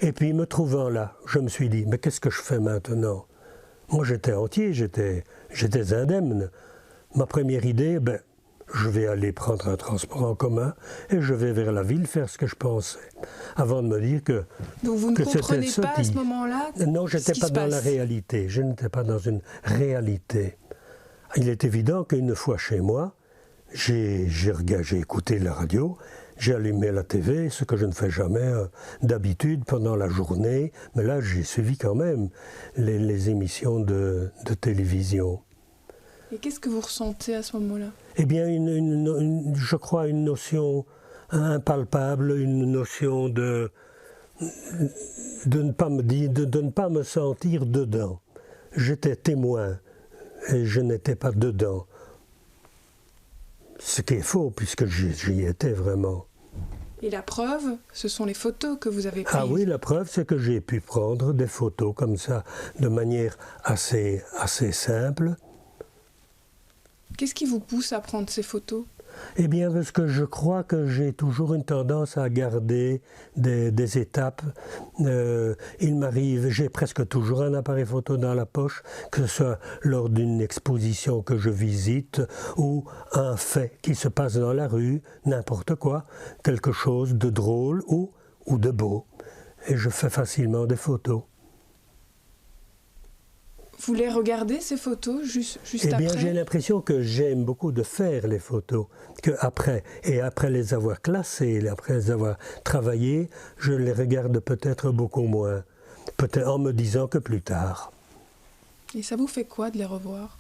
Et puis me trouvant là, je me suis dit, mais qu'est-ce que je fais maintenant? Moi j'étais entier, j'étais indemne. Ma première idée, je vais aller prendre un transport en commun et je vais vers la ville faire ce que je pensais. Avant de me dire que Donc vous ne comprenez c'était pas à ce moment-là Non, je n'étais pas dans la réalité. Je n'étais pas dans une réalité. Il est évident qu'une fois chez moi, j'ai écouté la radio, j'ai allumé la TV, ce que je ne fais jamais d'habitude pendant la journée, mais là j'ai suivi quand même les émissions de télévision. Et qu'est-ce que vous ressentez à ce moment-là? Eh bien, je crois une notion impalpable, une notion de ne pas me sentir dedans. J'étais témoin et je n'étais pas dedans. Ce qui est faux, puisque j'y étais vraiment. Et la preuve, ce sont les photos que vous avez prises. Ah oui, la preuve, c'est que j'ai pu prendre des photos comme ça, de manière assez simple. Qu'est-ce qui vous pousse à prendre ces photos? Eh bien, parce que je crois que j'ai toujours une tendance à garder des étapes. Il m'arrive, j'ai presque toujours un appareil photo dans la poche, que ce soit lors d'une exposition que je visite ou un fait qui se passe dans la rue, n'importe quoi, quelque chose de drôle ou de beau. Et je fais facilement des photos. Vous les regardez, ces photos, juste après? après? Eh bien, j'ai l'impression que j'aime beaucoup de faire les photos. Après les avoir classées, après les avoir travaillées, je les regarde peut-être beaucoup moins. Peut-être en me disant que plus tard. Et ça vous fait quoi de les revoir?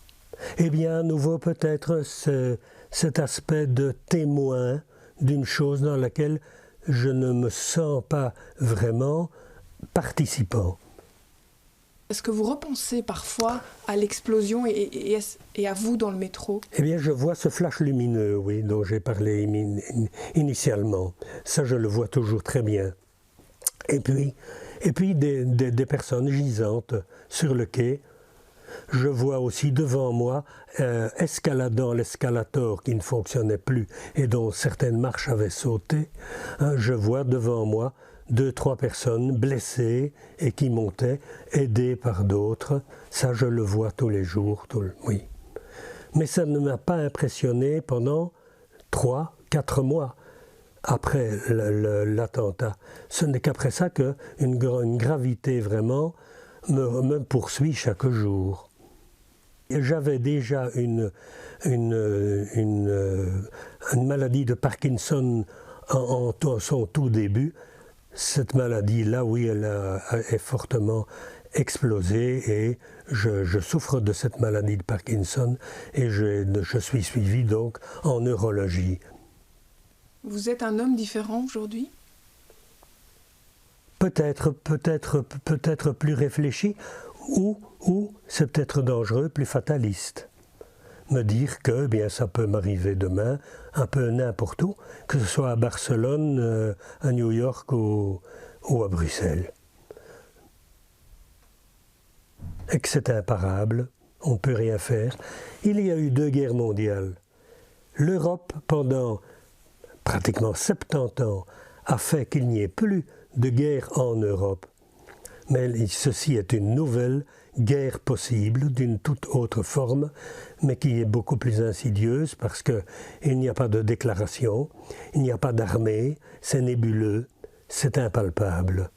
Eh bien, à nouveau, peut-être cet aspect de témoin d'une chose dans laquelle je ne me sens pas vraiment participant. Est-ce que vous repensez parfois à l'explosion et à vous dans le métro? Eh bien, je vois ce flash lumineux, oui, dont j'ai parlé initialement. Ça, je le vois toujours très bien. Et puis des personnes gisantes sur le quai. Je vois aussi devant moi, escaladant l'escalator qui ne fonctionnait plus et dont certaines marches avaient sauté, je vois devant moi 2-3 personnes blessées et qui montaient, aidées par d'autres. Ça, je le vois tous les jours, oui. Mais ça ne m'a pas impressionné pendant 3-4 mois après l'attentat. Ce n'est qu'après ça qu'une gravité vraiment me poursuit chaque jour. J'avais déjà une maladie de Parkinson en son tout début. Cette maladie-là, oui, elle est fortement explosé et je souffre de cette maladie de Parkinson et je suis suivi donc en neurologie. Vous êtes un homme différent aujourd'hui? Peut-être plus réfléchi ou c'est peut-être dangereux, plus fataliste. Me dire que bien ça peut m'arriver demain, un peu n'importe où, que ce soit à Barcelone, à New York ou à Bruxelles. Et que c'est imparable, on ne peut rien faire. Il y a eu 2 guerres mondiales. L'Europe, pendant pratiquement 70 ans, a fait qu'il n'y ait plus de guerre en Europe. Mais ceci est une nouvelle guerre possible, d'une toute autre forme, mais qui est beaucoup plus insidieuse parce qu'il n'y a pas de déclaration, il n'y a pas d'armée, c'est nébuleux, c'est impalpable.